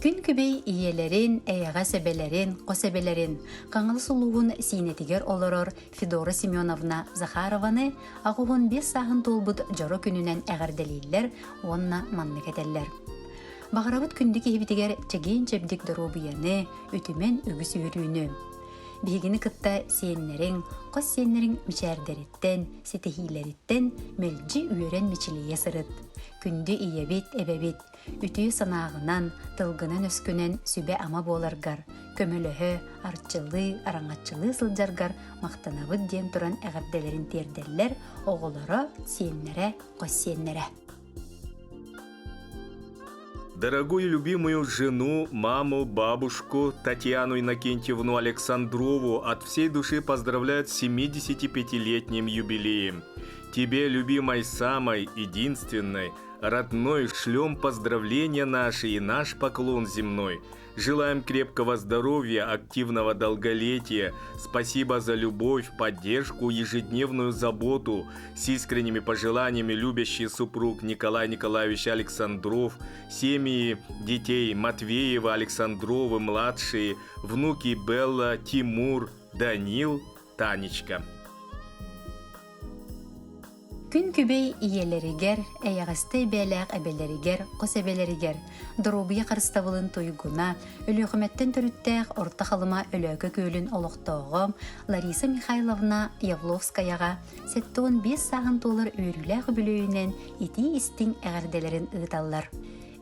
Күн күбей иелерин, эйаға сөбелерин, қосебелерин, қаңыл сұлуғын синетигер олорор Федора Семеновна Захарованы ағуғын 5 сағын толбыд жоро күнінен әғарделейлер, онна манны кетеллер. Бағарабыт күндік ебітігер чеген чебдік дұрубияны, үтімен үгіс үйрүйіні. Бігіні кытта сиеннерин, қос сиеннерин мичәрдеріттен, сетехилеріттен мелжі үйерен мичілие сырыт. Күнді иебет, эбебет, үтіі санағынан, тылғынан өскінен сүбе ама боларгар, көмілігі, арчылы, араңатчылы сылжаргар, мақтанабыд ден тұран әғарделерін терделлер, оғылары сиеннере, қос сиеннере. Дорогую любимую жену, маму, бабушку Татьяну Иннокентьевну Александрову от всей души поздравляют с 75-летним юбилеем. Тебе, любимой самой, единственной, родной, шлем поздравления наши и наш поклон земной. Желаем крепкого здоровья, активного долголетия. Спасибо за любовь, поддержку, ежедневную заботу. С искренними пожеланиями любящий супруг Николай Николаевич Александров, семьи детей Матвеева, Александровы, младшие, внуки Белла, Тимур, Данил, Танечка. Күн күбей иелеригер, әйағастай бәләқ әбелеригер, қос әбелеригер, дұрубия қарыстабылын тойгуна, өліғіметтен түріттәқ орта қалыма өлігі көлін олықтауғым Лариса Михайловна Явловскаяға сәттіғын 5 сағын толыр өріләғі бүлөйінен ити істің әғарделерін ұйталар.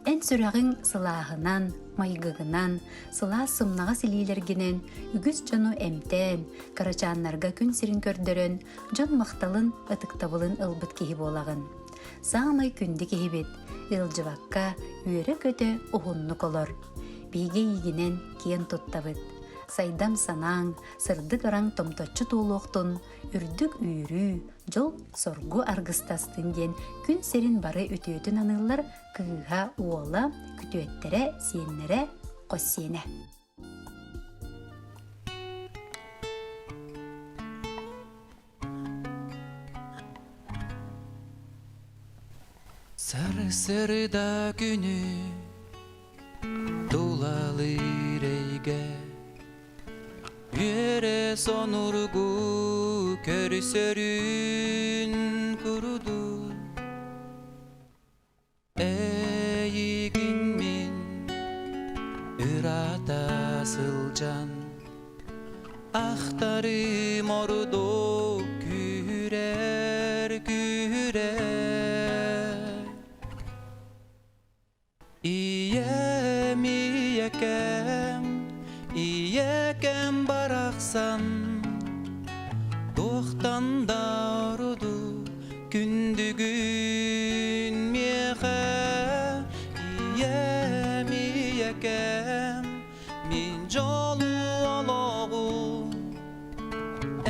Ән сүрағың сылағынан, майгығынан, сыла сымнаға сілейлергенен, үгіз жону әмтен, карачаннарға күн сирин көрдірін, жон мақталын ытықтабылын ылбыт кеhi болағын. Сағамай күнді кехебет, ылжываққа үйері көті ұғынны колор. Бейге егінен кен тұттабыт. Сайдам санаң, сырдык аран томточчу туолуқтун, үрдүк үйрүү, жол соргу аргыстастын ден күн серин бары өтөтүн анылар кыыға уола, күтүеттере, сиеннере, қос сиене. Сары-сырыда күні тулалы рейге Үйері сонургу көрісөрін күруду Әйігін мен үрата сылжан Ақтары морудо күрер Ием барақсан Тоқтан да ұруду күндігін меға Ием мен жолу алағу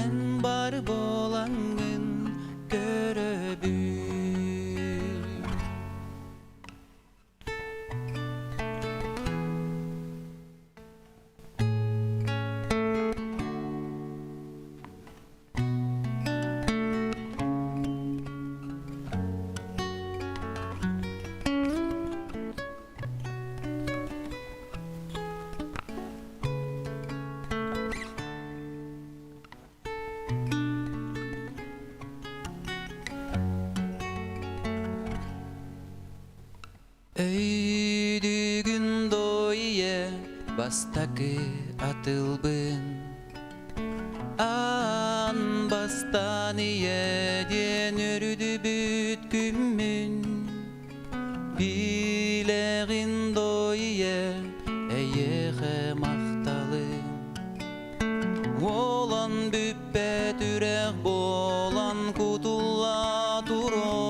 Ән бар болаңын көрөбү Өйдігін дойе бастакы атылбын Ан бастан иеден өрді бүт күммін Билегін дойе әйеғі мақталын Олан бүппе түрек болан кутулла турон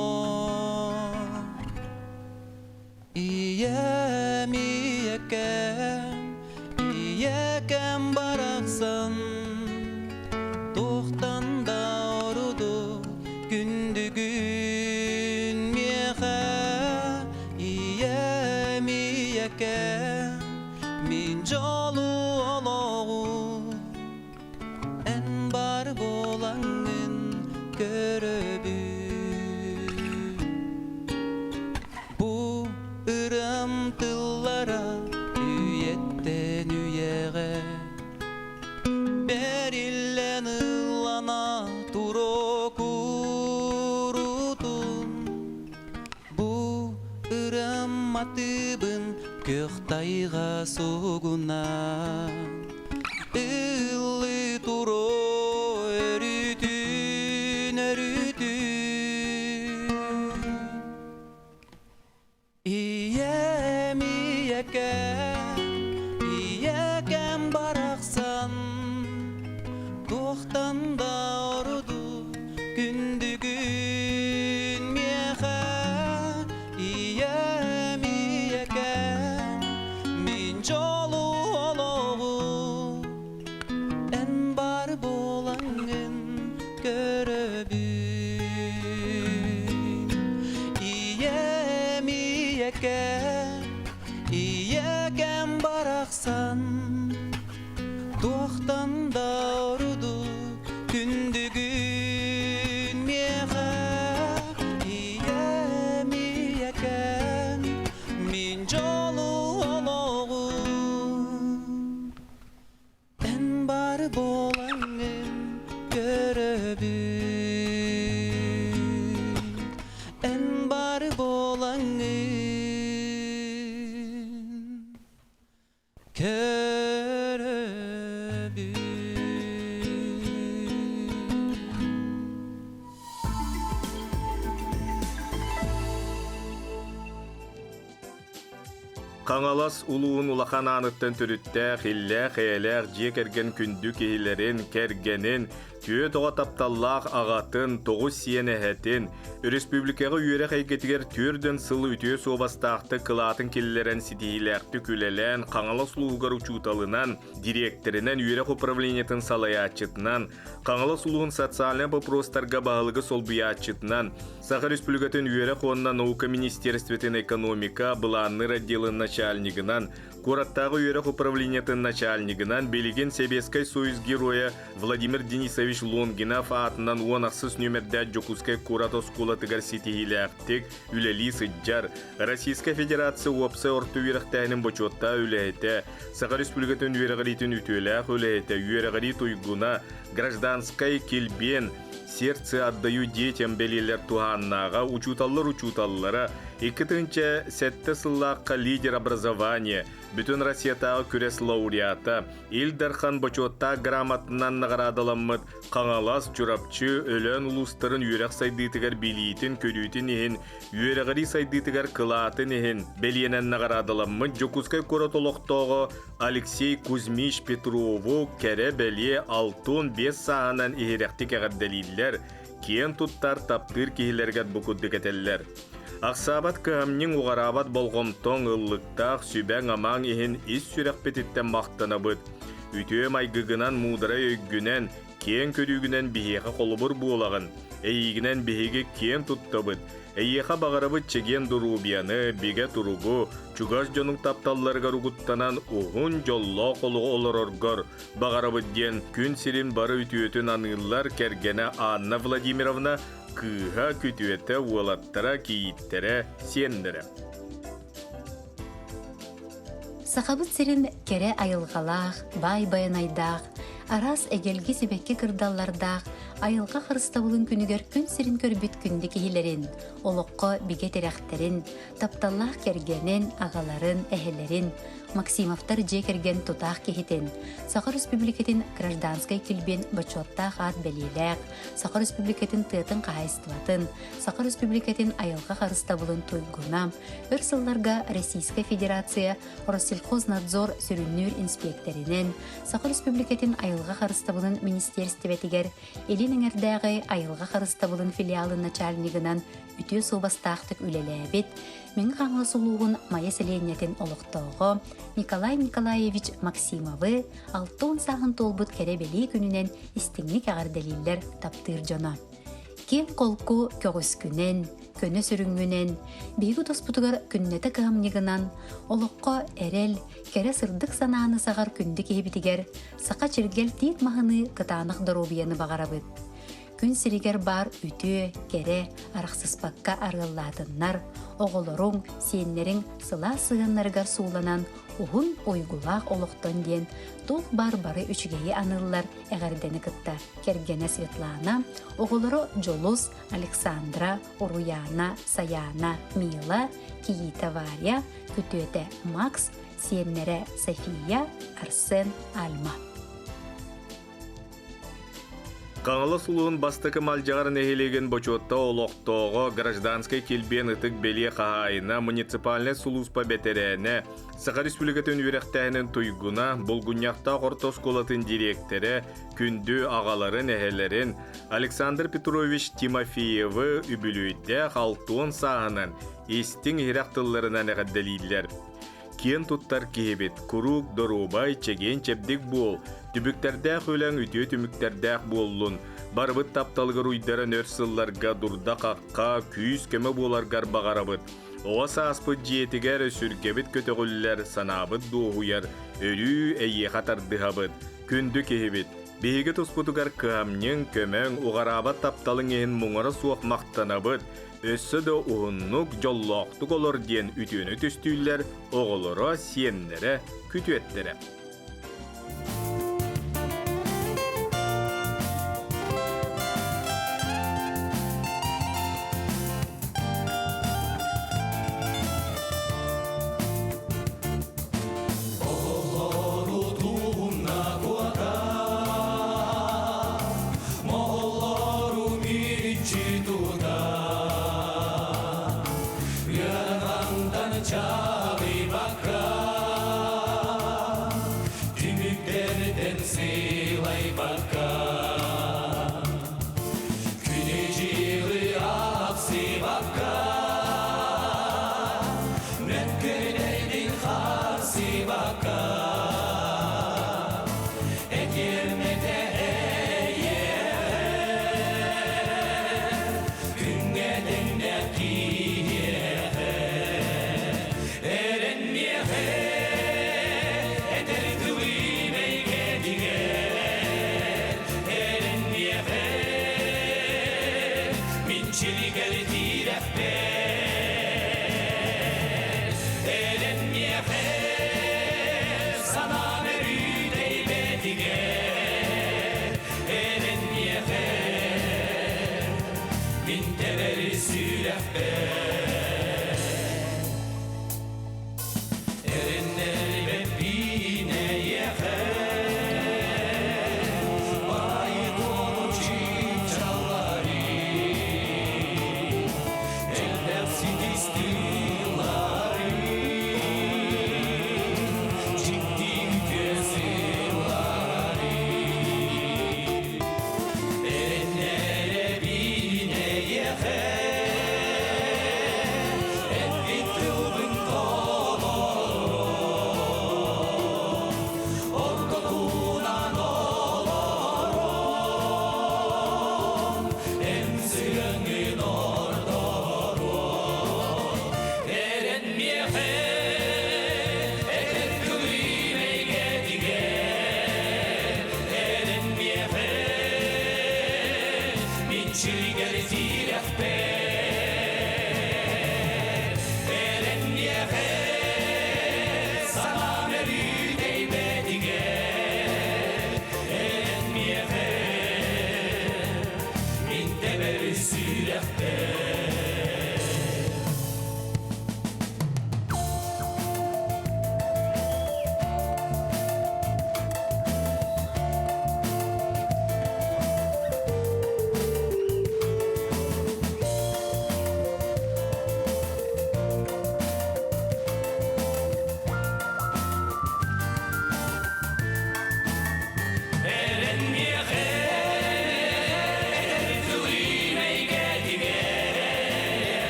Iyekем baraqsan Toxtan da orudu gündügün meğe Iyem min jolu olağı En bar bolangın göröbü Bu ırım tıllara Köhtayga suguna Illi turo eritün İyem iyeken baraksan Tohtan da orudu gündügün miyehe İyem iyeken min jolu oloğu En bar bolangın göröbün İyem iyeken baraksan Tohtan da orudu gündügün miyehe İyem iyeken min jolu oloğu En bar bolangın göröbün En bar bolangın Қаңалас улуын улахан аныттан түріттәқ, илләқ, әйләқ, жек әрген күндік кейлерін, кәргенін, түйе тоға тапталлақ ағатын, тоғыз сиен әхәтін, республикаға үйерек әйгетігер түрден сылы үтіе собастақты қылатын келлерін сетейләқті күлелән, қаңалас улуғар учуталынан, директорынан, үйерек управлениетін салаятчытынан, қаңалас улуын социален попростарға бағылығы солбиятчытынан, Саха республикатын үйерек онна наука министерстветін экономика, бұланныр отделын начальнигынан, Кураттағы үйерек управлениетін начальнигынан Белеген Себескай Союз героя Владимир Денисович Лонгинов атынан онақсыз нөмірдәт Жокускай Куратос кулатығар сетейләқтік үләли сыджар. Российская Федерация опсы орты үйеректәнін бочотта үләйті. Саха республикатын үйерегілетін ütөләқ үләйті. Үйерегілі туйгуна гражданскай келбен сердце отдаю детям белелер туганнага, учуталлара, иккетинче сетте сыллаққа лидер образования, бүтін Россиятағы күрес лауреата, Илдархан Бочотта грамотынан нағарадыламмыд, қаңалас чурапчы, өлен улустарын үйрек сайдытығар билейтін, көрүйтін ехін, үйрегіри сайдытығар қылатын ехін, беленен нағарадыламмыд, Жокускай Куратолоқтоғы Алексей Кузьмич Петрову кәрі бәле алтын 5 сағанан ехеректік әғаддалилер, кен туттар таптыр кейлергет бұқыдды кәтеллер. Ақсабат көмнің уғарабат болғымтон ыллықтақ сүбәң амаң ехін ис сүрек бететтен мақтана бұд. Үтөм айгығынан мудыра өйгінен, кен көрігінен бейеқі қолыбыр болағын, әйігінен бейеге кен тұтты бұд. Әйеқа бағарабыт чеген дұрубияны, беге тұруғу, чугаш жоның тапталларға ругуттанан уғын жолло қолығы олар орғыр. Бағарабыт ден күн сирин бары үтіөтін анылар кәргені Анна Владимировна кыға күтіөті олаттара кейіттері сендірі. Сақабыт сирин кере айылғалақ, бай-байынайдақ, арас әгелгі себекке кырдаллардақ, айылға қырыстабылын күнігер күн сирин көрбіт күнді кейлерін, олыққа биге терәқтерін, тапталлақ кергенін, ағаларын, әхелерін, Максимовтар же керген тутақ кехетен, Саха Республикатын гражданскай килбен бачоттақ ат бәлеләқ, Саха Республикатын тыатын қағайыстыватын, Саха Республикатын айылға қарыстабылын тойгуна, өр сылларға Российская Федерация Россельхознадзор сүріннүр инспекторинен, Саха Республикатын айылға қарыстабылын министерстветігер, елінің әрдәғі айылға қарыстабылын филиалын начальнигынан үтіе собастақтық үлеләбет, мен қаңла сұлуғын майя селенетін олықтауғы Николай Николаевич Максимовы алтын сағын толбыт кәребелі күнінен істіңлік ағар дәлелер таптыр жона. Кен қолку көгіс күнен, көні сүріңгінен, бейгі тоспутығар күннеті қағымнығынан, олыққа әрел, кәрі сырдық сананы сағар күнді кейбітігер, сақа чергел тиет мағыны қытанық дұрубияны бағарабыд. күн сиригер бар үтү, кере, арақсыспакка арғылладыннар, оғылырың, сеннерің сыла сығынларғар сууланан, ухун ойгулақ олықтон ден, тух бар-бары үчігейі анылылар әғардені кытта. Кергене Светлана, оғылыры Жолус, Александра, Уруяна, Саяна, Мила, Киита Варя, күтөте Макс, сеннере София, Арсен, Альма. Қаңылы сұлуын бастықы малжағарын әхелеген бочотта олықтоғы гражданскай келбен ұтық беле қағайына муниципальный сұлуспа бәтерәне Сақа Республикатын үйректәйінің тұйгуна Болгуньяқта Қортос колатын директоры күнді ағаларын әхелерін Александр Петрович Тимофеевы үбілуйді қалтуын сағынан естің ирақтыларынан әғаддалилер. Кен туттар кебет, курук, дорубай, чеген чепдік бол, түбіктердәк өләң үтіе түміктердәк боллун, барбыт тапталғыр уйдарын өрсылларға дұрда қаққа, күйіз кемі боларғар бағарабыт. Оғаса аспыт жетігер сүркебіт көтіғілілер санабыт доғуяр, өлі әйе қатардығабыт, күнді кебет. Бейгі тұспытығар қамнен көмәң ұғарабат тапталың ең мұңары суақ мақтанабыт, өссі де ұғыннық жоллақтық олар ден үтіні түстүйлер оғылыра сиенлері күтуеттері.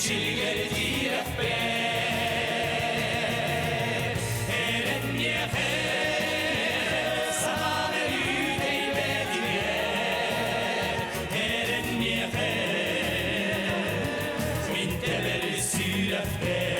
Min teber süref